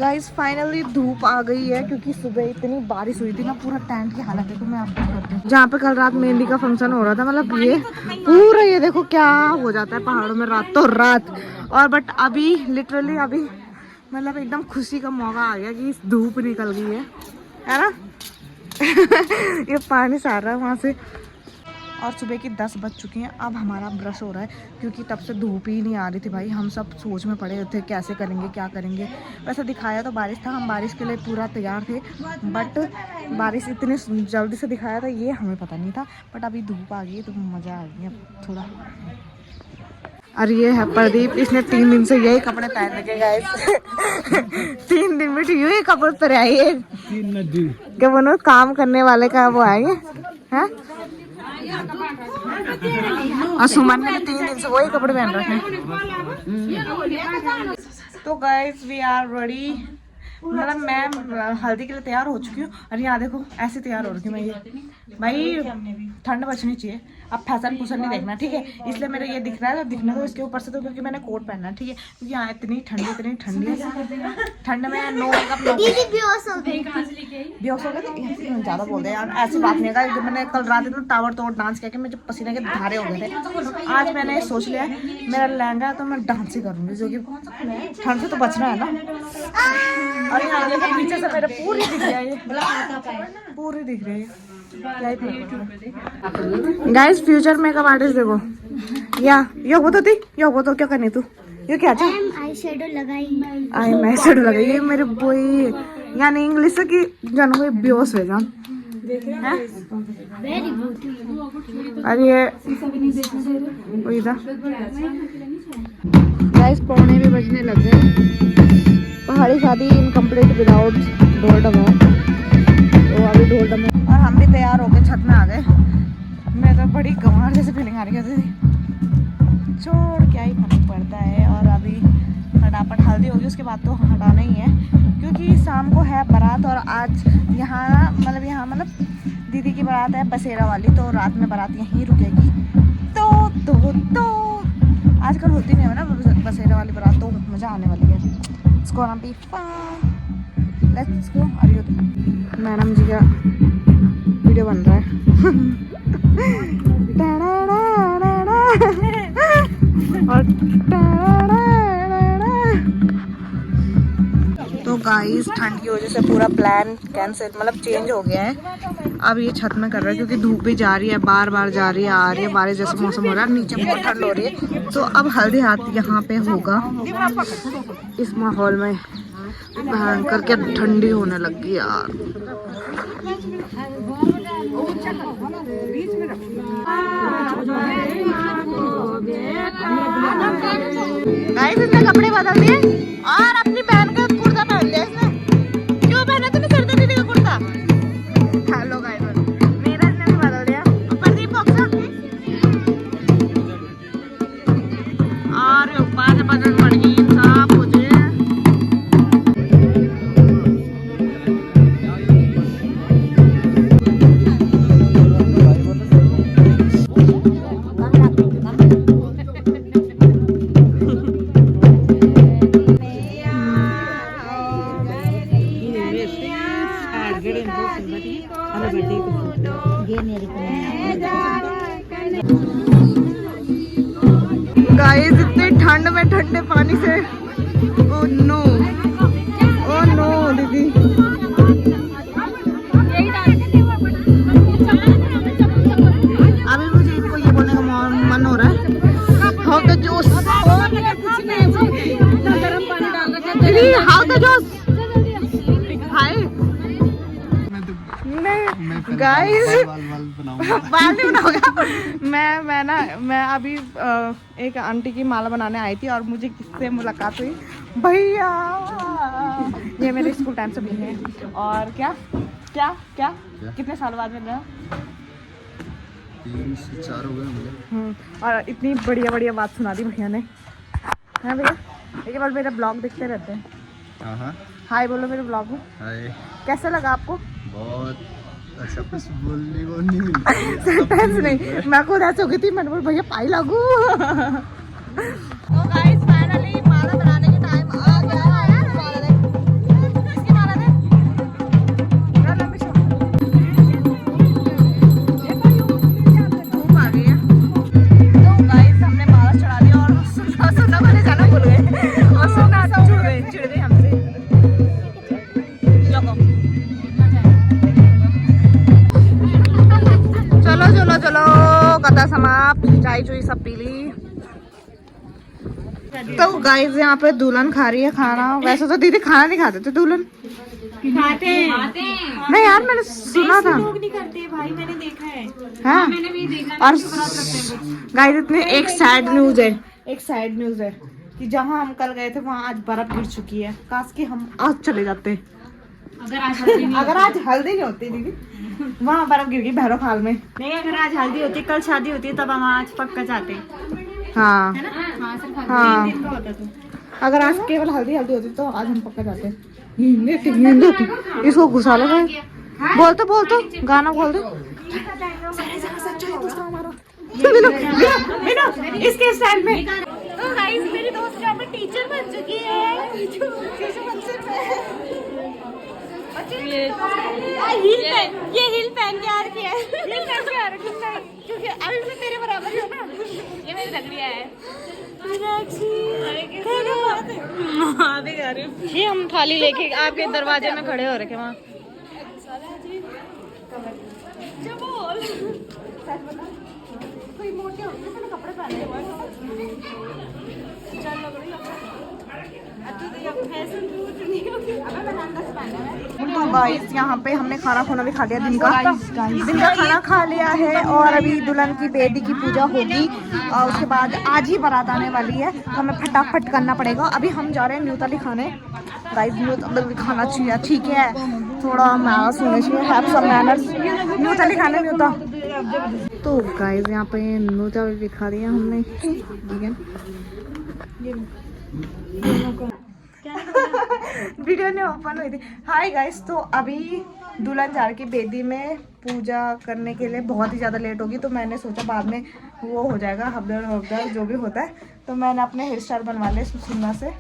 Guys finally धूप आ गई है क्योंकि सुबह इतनी बारिश हुई थी ना, पूरा टेंट की हालत देखो। मैं आपको करती हूँ जहाँ पे कल रात मेहंदी का फंक्शन हो रहा था, मतलब ये पूरा ये देखो क्या हो जाता है पहाड़ों में रात तो रात। और बट अभी लिटरली अभी मतलब एकदम खुशी का मौका आ गया कि धूप निकल गई है ना। ये पानी सार रहा है वहाँ से। और सुबह की 10 बज चुकी हैं। अब हमारा ब्रश हो रहा है क्योंकि तब से धूप ही नहीं आ रही थी भाई। हम सब सोच में पड़े थे कैसे करेंगे क्या करेंगे। वैसे दिखाया तो बारिश था, हम बारिश के लिए पूरा तैयार थे, बट बारिश इतने जल्दी से दिखाया था ये हमें पता नहीं था। बट अभी धूप आ गई है तो मज़ा आ गया थोड़ा। और ये है प्रदीप, इसने 3 दिन से यही कपड़े पहन रखे गाइस। 3 दिन में यही कपड़े पर आए क्या बोलो, काम करने वाले का वो आएंगे हैं। और सुमन ने 3 दिन से वही कपड़े पहन रखे हैं। तो गाइस वी आर रेडी, मतलब मैं हल्दी के लिए तैयार हो चुकी हूँ। और यहाँ देखो ऐसे तैयार हो रही हूँ मैं। ये भाई ठंड बचनी चाहिए, अब फैशन फूसन नहीं देखना, ठीक है। इसलिए मेरा ये दिख रहा है तो दिखना तो इसके ऊपर से तो, क्योंकि मैंने कोट पहनना है, ठीक है। क्योंकि यहाँ इतनी ठंडी है, ठंड में नो मेकअप बेहोश हो गए ज़्यादा बोल रहे यार, ऐसी बात नहीं है। मैंने कल रात इतना टावर तोड़ डांस किया कि मुझे पसीने के धारे हो गए थे। आज मैंने सोच लिया है मेरा लहंगा तो मैं डांस ही करूँगी, जो कि ठंड से तो बचना है ना। और यहाँ देखो पीछे से मेरे पूरी दिख रही है, ये पूरी दिख रही है। गाइस फ्यूचर मेकअप आर्टिस्ट देखो या यो वो तो थी, यो वो तो क्या करनी तू, ये क्या चाहिए आई शेडो लगाई ये मेरे बॉय, यानी इंग्लिश से कि जानो ये बेहोश हो जान। अरे ये वही था गाइस, पौने भी बजने लग गए। पहाड़ी शादी इनकम्प्लीट विदाउट ढोल डमर, तो अभी ढोल डमर। और हम भी तैयार होकर छत में आ गए। मैं तो बड़ी गंवार जैसे फीलिंग आ रही थी, छोड़ क्या ही फर्क पड़ता है। और अभी फटाफट हल्दी होगी, उसके बाद तो हटाना ही है क्योंकि शाम को है बारात। और आज यहाँ मतलब दीदी की बारात है बसेरा वाली, तो रात में बारात यहीं रुकेगी। तो आजकल होती नहीं है ना बसेरा वाली बारात, तो मज़ा आने वाली है। It's gonna be fun. Let's go. Madam जी का वीडियो बन रहा है। तो गाइस ठंड की वजह से पूरा प्लान कैंसिल, मतलब चेंज हो गया है। अब ये छत में कर रहा है क्योंकि धूप भी जा रही है, बार बार जा रही है आ रही है, बारिश जैसा मौसम हो रहा है, नीचे बहुत ठंड हो रही है। तो अब हल्दी हाथ यहाँ पे होगा इस माहौल में। भयंकर क्या ठंडी होने लगी यार। गाइस इसने कपड़े बदल दिए और अपनी बहन का कुर्ता पहन लिया इसने। क्यों पहना तूने सरदा दीदी का कुर्ता? हेलो गाइस, मेरा इसने भी बदल दिया। प्रदीप बॉक्सर और 5 बजट पड़ गई साफ हो जाए। गाइस इतने ठंड में ठंडे पानी से, ओ नो दीदी। अभी मुझे इनको ये बोलने का मन हो रहा है, हाउ द जोश, हाउ द जोश भाई। गाइस बाल नहीं बनाऊंगा मैं अभी एक आंटी की माला बनाने आई थी और मुझे किससे मुलाकात हुई, भैया ये मेरे स्कूल टाइम से भी है। और क्या क्या क्या कितने साल बाद मिल रहा? 3 से 4 हो गए मुझे। और इतनी बढ़िया बात सुना दी भैया ने, है भैया। एक बार मेरा ब्लॉग देखते रहते हैं। हाँ हाय बोलो मेरे ब्लॉग में। हाय, कैसा लगा आपको? बहुत अच्छा, कुछ बोलने को नहीं मिलता। सेंटेंस नहीं, मैं खुद ऐसे हो गई थी, मैंने बोला भैया पाई लागू। तो गाइस फाइनली माला बनाने के टाइम आ गया है। चाय चुई सब पी ली। तो गाइस यहाँ पे दुल्हन खा रही है खाना। वैसे तो दीदी खाना नहीं खाते थे दुल्हन। खाते हैं। नहीं यार मैंने सुना था। लोग नहीं करते भाई, मैंने देखा है। हाँ मैंने भी देखा। और गाइस इतने एक सैड न्यूज है, एक सैड न्यूज है कि जहाँ हम कल गए थे वहाँ आज बर्फ गिर चुकी है। काश कि हम आज चले जाते। अगर आज हल्दी नहीं होती दीदी, वहाँ बर्फ गिर गई भैरव खाल में। नहीं, अगर आज हल्दी होती, कल शादी होती, तब हम आज पक्का जाते। हाँ हाँ, दिन का होता तो। अगर आज केवल हल्दी हल्दी होती तो आज हम पक्का जाते। नींद होती। इसको घुसा लो भाई। बोल तो गाना बोल दो। इसके स्टाइल में। तो गाइस मेरी दोस्त यहाँ पे टीचर बन चुकी है। ये हिल पहन के आ रखी है। हिल पहन के आ रखी है क्योंकि अभी मैं तेरे बराबर ही हूँ ना। ये मेरी लगड़िया है। ये हम थाली लेके आपके दरवाजे में खड़े हो रखे वहाँ। कोई मोटे होते थे कपड़े पहने हुए। चल लग रही तो गाइस यहाँ पे हमने खाना खाना भी खा लिया दिन का खाना खा लिया है। और अभी दुल्हन की बेटी की पूजा होगी और उसके बाद आज ही बारात आने वाली है तो हमें फटाफट करना पड़ेगा। अभी हम जा रहे हैं न्यूताली खाने। गाइस न्यूताली खाना चाहिए, ठीक है, थोड़ा मैनर्स होने चाहिए, हैव सम मैनर्स। न्यूताली खाने न्यूता। तो गाइस यहाँ पे न्यूता भी दिखा दिया हमने। वीडियो नहीं ओपन हुई थी। हाय गाइस, तो अभी दुल्हन जा रही बेदी में पूजा करने के लिए। बहुत ही ज़्यादा लेट होगी तो मैंने सोचा बाद में वो हो जाएगा हफ्दर जो भी होता है। तो मैंने अपने हेयर स्टाइल बनवा लिया सुन्ना से,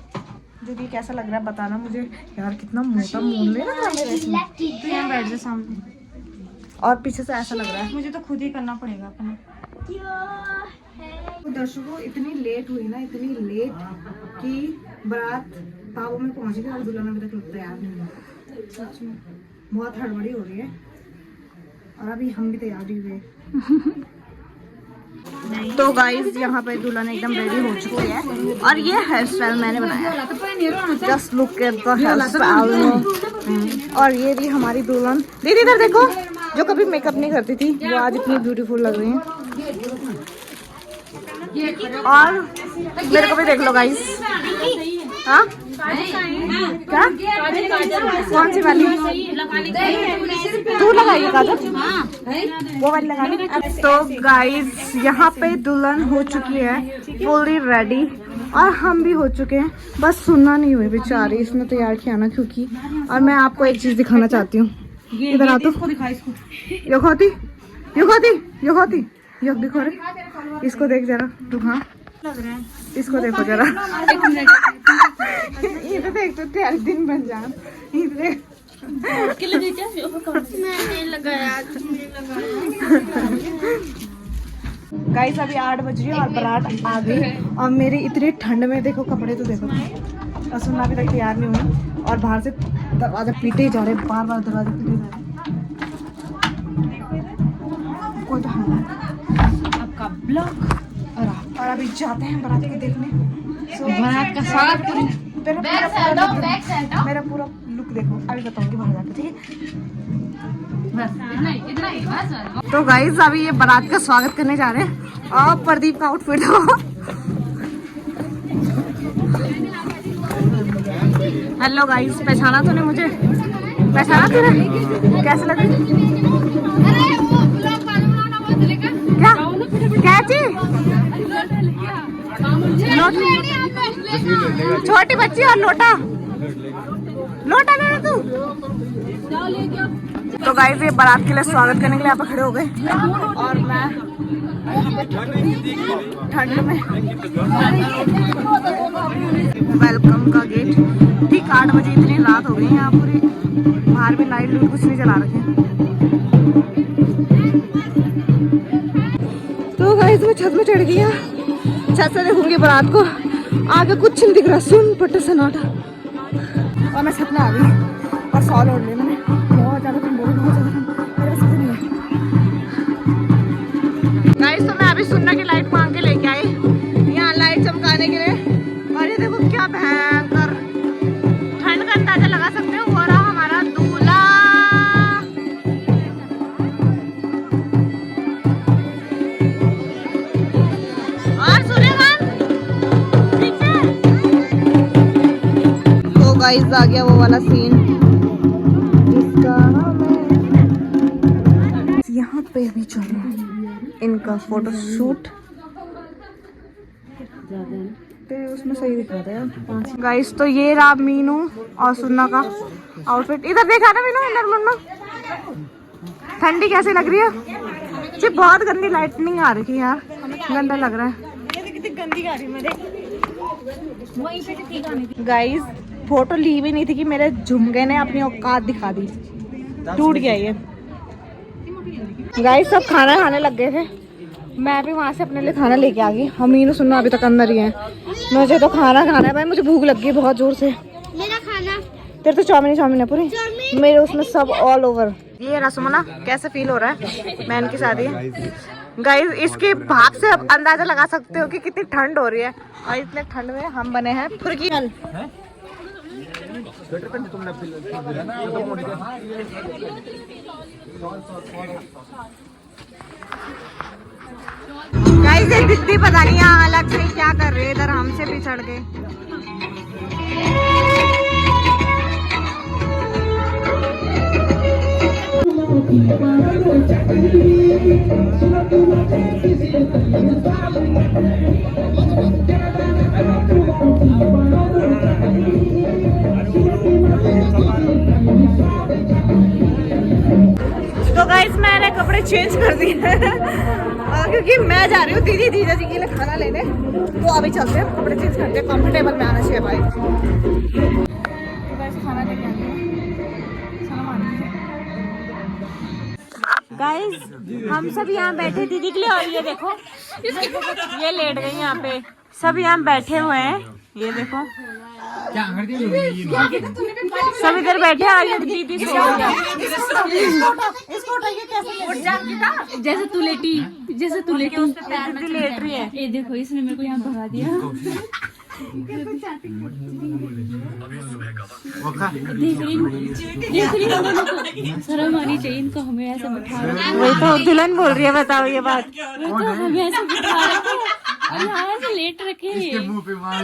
जो कि कैसा लग रहा है बताना मुझे। यार कितना मोटा मून ले रहा है मेरे इसमें। तो यहाँ बैठ जा सामने और पीछे से ऐसा लग रहा है। मुझे तो खुद ही करना पड़ेगा अपने। तो दर्शकों इतनी लेट हुई ना, इतनी लेट कि बारात पावों में पहुंच गई और दुल्हन अभी तक तैयार नहीं हुआ। सच में बहुत हड़बड़ी हो रही है और अभी हम भी तैयार ही हुए। तो गाइस यहाँ पे दुल्हन एकदम रेडी हो चुकी है और ये हेयर स्टाइल मैंने बनाया। Just look at the hair style. और ये भी हमारी दुल्हन। दीदी इधर देखो, जो कभी मेकअप नहीं करती थी वो आज इतनी ब्यूटीफुल लग रही है। और मेरे को भी देख लो गाइस। हाँ क्या, कौन सी वाली तू लगाई काजल? वो वाली लगानी। तो गाइस यहाँ पे दुल्हन हो चुकी है फुली रेडी और हम भी हो चुके हैं। बस सुनना नहीं हुई बेचारी, इसने तैयार किया ना क्योंकि। और मैं आपको एक चीज दिखाना चाहती हूँ। इधर आ तो यो खाती दिखो रे, इसको देख जरा तू। हाँ इसको देखो जरा। इधर देख तो तेरे दिन बन जा। गाइस अभी 8 बज रही है और बारात आ गई और मेरी इतनी ठंड में देखो कपड़े तो देखो। और सुनना अभी तक तैयार नहीं हुई और बाहर से दरवाजा पीटे ही जा रहे, बार बार दरवाजा पीटे जा रहे। आपका ब्लॉग और अभी जाते हैं बारात को देखने। बारात का स्वागत करें। मेरा पूरा लुक देखो, अभी बताऊंगी बाहर जाके, ठीक है। तो गाइस अभी ये बारात का स्वागत करने जा रहे हैं और प्रदीप का आउटफिट हो। हेलो गाइस, पहचाना तूने मुझे? पहचाना तूने? कैसे लग रही? क्या क्या चीज? छोटी बच्ची और लोटा ले रहा तू। तो गाइस ये बारात के लिए स्वागत करने के लिए आप खड़े हो गए और मैं ठंड में वेलकम का गेट। ठीक 8 बजे, इतनी रात हो गई है यहाँ पूरी। बाहर भी लाइट लूट कुछ नहीं जला रखे। तो गाइस मैं छत में चढ़ गई। छत से देखूंगी बारात को, आगे कुछ नहीं दिख रहा, सुन पट्टे सन्नाटा। और मैं छत में आ गई और सॉल ओढ़ ली मैंने। बहुत ज़्यादा ठंड हो रही, बहुत ज़्यादा ठंड। गाइस तो मैं अभी सुनना की लाइट मांग के लगा सकते हो, वो रहा हमारा दूल्हा। और सूर्यकांत तो गाइस आ गया वो वाला सीन जिसका यहाँ पे भी चल रहा है इनका फोटो शूट। उसमें सही दिखा रहा है गाइस। तो ये रहा मीनू और सुन्ना का आउटफिट। इधर देखा ना मीनू, इधर मुन्ना। ठंडी कैसी लग रही है जी? बहुत गंदी लाइटनिंग आ रही है यार, गंदा लग रहा है। कितनी गंदी आ रही है मेरे गाइस। फोटो ली भी नहीं थी कि मेरे झुमके ने अपनी औकात दिखा दी। टूट गया ये गाइस। सब खाना खाने लग गए थे, मैं भी वहाँ से अपने लिए खाना लेके आ गई। हमीन सुनना अभी तक अंदर ही है। मुझे तो खाना खाना है भाई, मुझे भूख लग गई बहुत जोर से। मेरा खाना तेरे तो चाउमीन है पूरी मेरे उसमें सब ऑल ओवर। ये रसमला कैसे फील हो रहा है? मैन की शादी है गाइस। इसके भाग से आप अंदाजा लगा सकते हो कि कितनी ठंड हो रही है। और इतने ठंड में हम बने हैं फुर्की। गाइस ये दीदी पता नहीं यहाँ अलग से क्या कर रहे हैं, इधर हमसे पिछड़ गए। तो गाइस मैंने कपड़े चेंज कर दिए क्योंकि मैं जा रही हूँ दीदी जीजा जी के लिए खाना लेने। तो अभी चलते हैं, कपड़े चेंज करते हैं, कंफर्टेबल में आना चाहिए भाई। तो गाइस खाना लेके आते हैं। गाइस हम सब यहाँ बैठे दीदी के लिए, और ये देखो ये लेट गई यहाँ पे। सब यहाँ बैठे हुए हैं, ये देखो सब इधर बैठे हैं। और ये दीदी सो गई। जैसे तू लेटी लेट रही है। ये देखो इसने मेरे को यहाँ भगा दिया। देख रही शर्म आनी चाहिए इनको, हमें ऐसे बिठा रहे। वही तो दुल्हन बोल रही है, बताओ ये बात। तो हमें ऐसे बिठा रखे और यहाँ ऐसे लेट रखे। मुंह पे मार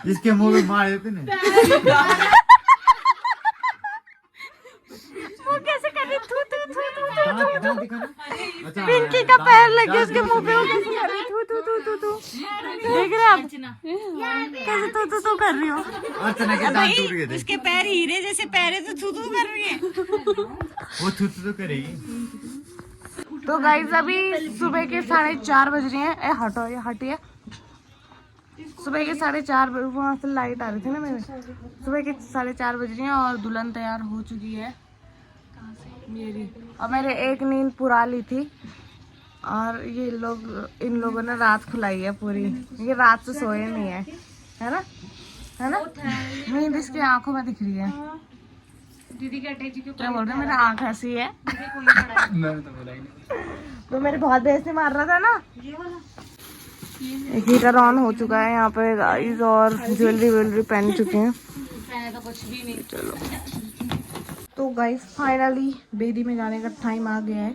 इसके मुंह पे मार देते ना। वो कैसे कर रही? थू थू थू थू थू। पिंकी का पैर लग गया उसके मुंह पे। वो कैसे कर रही? थू थू थू थू थू। देख रहे आप कैसे थू थू थू कर रही हो? अर्चना के दांत टूट गए थे। उसके पैर हीरे जैसे पैर है तो थू थू कर रही है। वो थू तो करेगी। तो गाइस अभी सुबह के 4:30 बज रहे हैं। हटो ये हटिए। सुबह के 4:30 वहाँ से लाइट आ रही थी ना मेरे। सुबह के 4:30 बज रही हैं और दुल्हन तैयार हो चुकी है मेरी। और मैंने एक नींद पुरा ली थी। और ये लोग इन लोगों ने रात खुलाई है पूरी। ये रात से सोए नहीं है, है ना? नींद इसकी आंखों में दिख रही है। दीदी के अटैची के क्या बोल रहे हैं? मेरा आंख हंसी है। तो मेरे बहुत बेइज्जती मार रहा था ना। एक हीटर ऑन हो चुका है यहाँ पे गाइस, और ज्वेलरी पहन चुके हैं। तो कुछ भी नहीं। चलो तो गाइस फाइनली बेदी में जाने का टाइम आ गया है।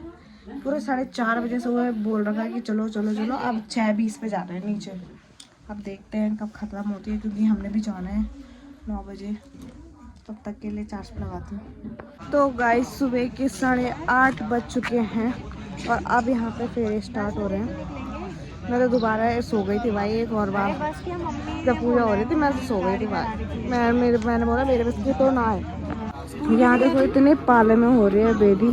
पूरे 4:30 बजे से वो बोल रखा है कि चलो चलो चलो। अब 6:20 पे जा रहे हैं नीचे। अब देखते हैं कब ख़त्म होती है, क्योंकि हमने भी जाना है 9 बजे। तब तक के लिए चार्ज पे लगाती हूँ। तो गाइस सुबह के 8:30 बज चुके हैं और अब यहाँ पे फेरे स्टार्ट हो रहे हैं। मैं तो दोबारा सो गई थी भाई एक और बार। जब पूजा हो रही थी मैं तो सो गई थी भाई। मैंने बोला मेरे बस की तो ना है। यहाँ देखो इतने पाले में हो रही है बेदी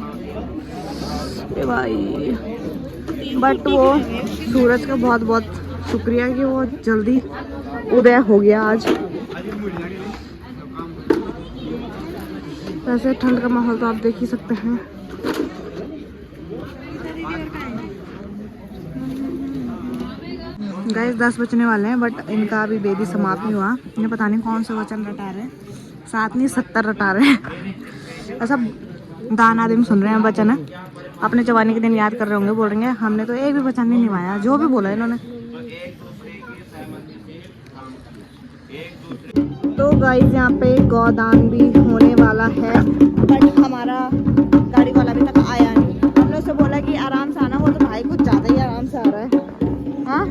ये भाई। बट वो सूरज का बहुत बहुत शुक्रिया कि वो जल्दी उदय हो गया आज। वैसे ठंड का माहौल तो आप देख ही सकते हैं। गाइस 10 बजने वाले हैं बट इनका अभी बेदी समाप्त नहीं हुआ। इन्हें पता नहीं कौन से वचन रटा रहे हैं। 7 नहीं 70 रटा रहे हैं। ऐसा दान आदमी सुन रहे हैं वचन है। अपने जवानी के दिन याद कर रहे होंगे, बोल रहे हैं हमने तो एक भी वचन नहीं निभाया, जो भी बोला इन्होंने। तो गाइस यहाँ पे गोदान भी होने वाला है, बट हमारा गाड़ी वाला अभी तक आया नहीं। हमने उससे बोला कि आराम से आना, वो तो भाई कुछ ज़्यादा ही आराम से आ रहा है। हाँ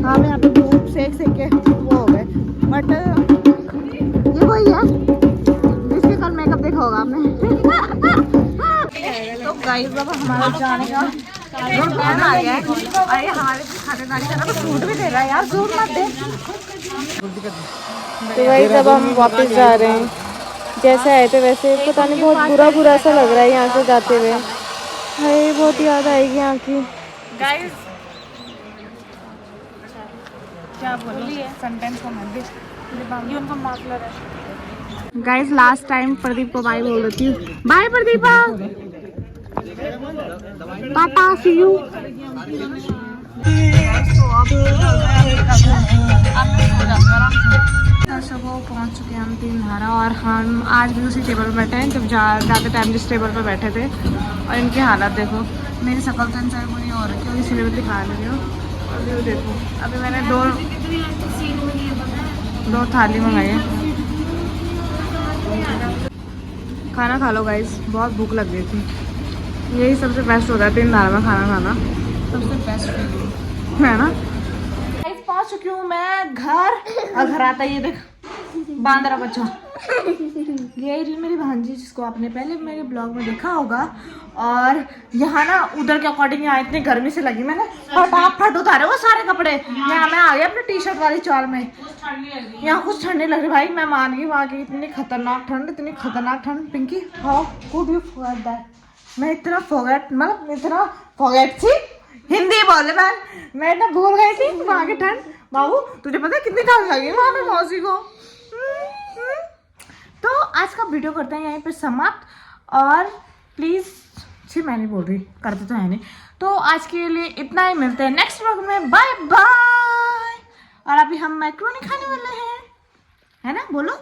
हम यहाँ पे धूप सेक के वो हो गए, बट ये वही है जिसके कल मेकअप देखा होगा आपने। तो गाइस अब हमारा जाने का टाइम आ गया है। अरे हमारे खानेदारी का ना तो सूट भी दे रहा है यार, सूट मत दे। तो गाइस अब हम वापस जा रहे हैं, जैसे आए थे वैसे। पता नहीं बहुत बुरा सा लग रहा है यहाँ से जाते हुए। हाय बहुत याद आएगी यहाँ की। गाइस क्या बोलिए सेंटेंस को मत ये उनका माफलर है। गाइस लास्ट टाइम प्रदीप को बाय बोल देती हूँ। Bye Pradeepa, tata see you. सुबह पहुँच चुके हैं हम 3 धारा, और हम आज भी उसी टेबल पर बैठे हैं जब ज़्यादा टाइम जिस टेबल पर बैठे थे। और इनकी हालत देखो, मेरी शकल तो इनसे बुरी हो रही है, इसलिए मैं दिखा रही हूँ। अभी देखो, अभी मैंने दो थाली मंगाई है। खाना खा लो गाइस, बहुत भूख लग गई थी। यही सबसे बेस्ट होता है 3 धारा में खाना खाना, सबसे बेस्ट फीलिंग है ना। गाइस पहुंच चुकी हूँ मैं घर, और घर आता ये देख बांदरा बच्चा, यही रही मेरी भांजी जिसको आपने पहले मेरे ब्लॉग में देखा होगा। और यहाँ ना उधर के अकॉर्डिंग यहाँ इतनी गर्मी से लगी, मैंने फटाफट उतारे वो सारे कपड़े। मैं आ गया अपने टी शर्ट वाली चाल में। यहाँ कुछ ठंडी लग रही भाई, मैं मान गई वहाँ की इतनी खतरनाक ठंड। Pinky how could you forget that? मैं इतना फॉरगेट थी, हिंदी बोले मैं इतना भूल गई थी वहाँ की ठंड। बाबू तुझे पता है कितनी ठंड लगी वहाँ पे मौसी को। तो आज का वीडियो करते हैं यहीं पे समाप्त, और प्लीज़ मैं नहीं बोल रही, करते तो है नहीं। तो आज के लिए इतना ही, मिलते हैं नेक्स्ट व्लॉग में, बाय बाय। और अभी हम मैक्रोनी खाने वाले हैं, है ना? बोलो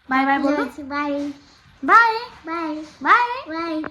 बाय बाय, बोलो bye bye bye bye bye.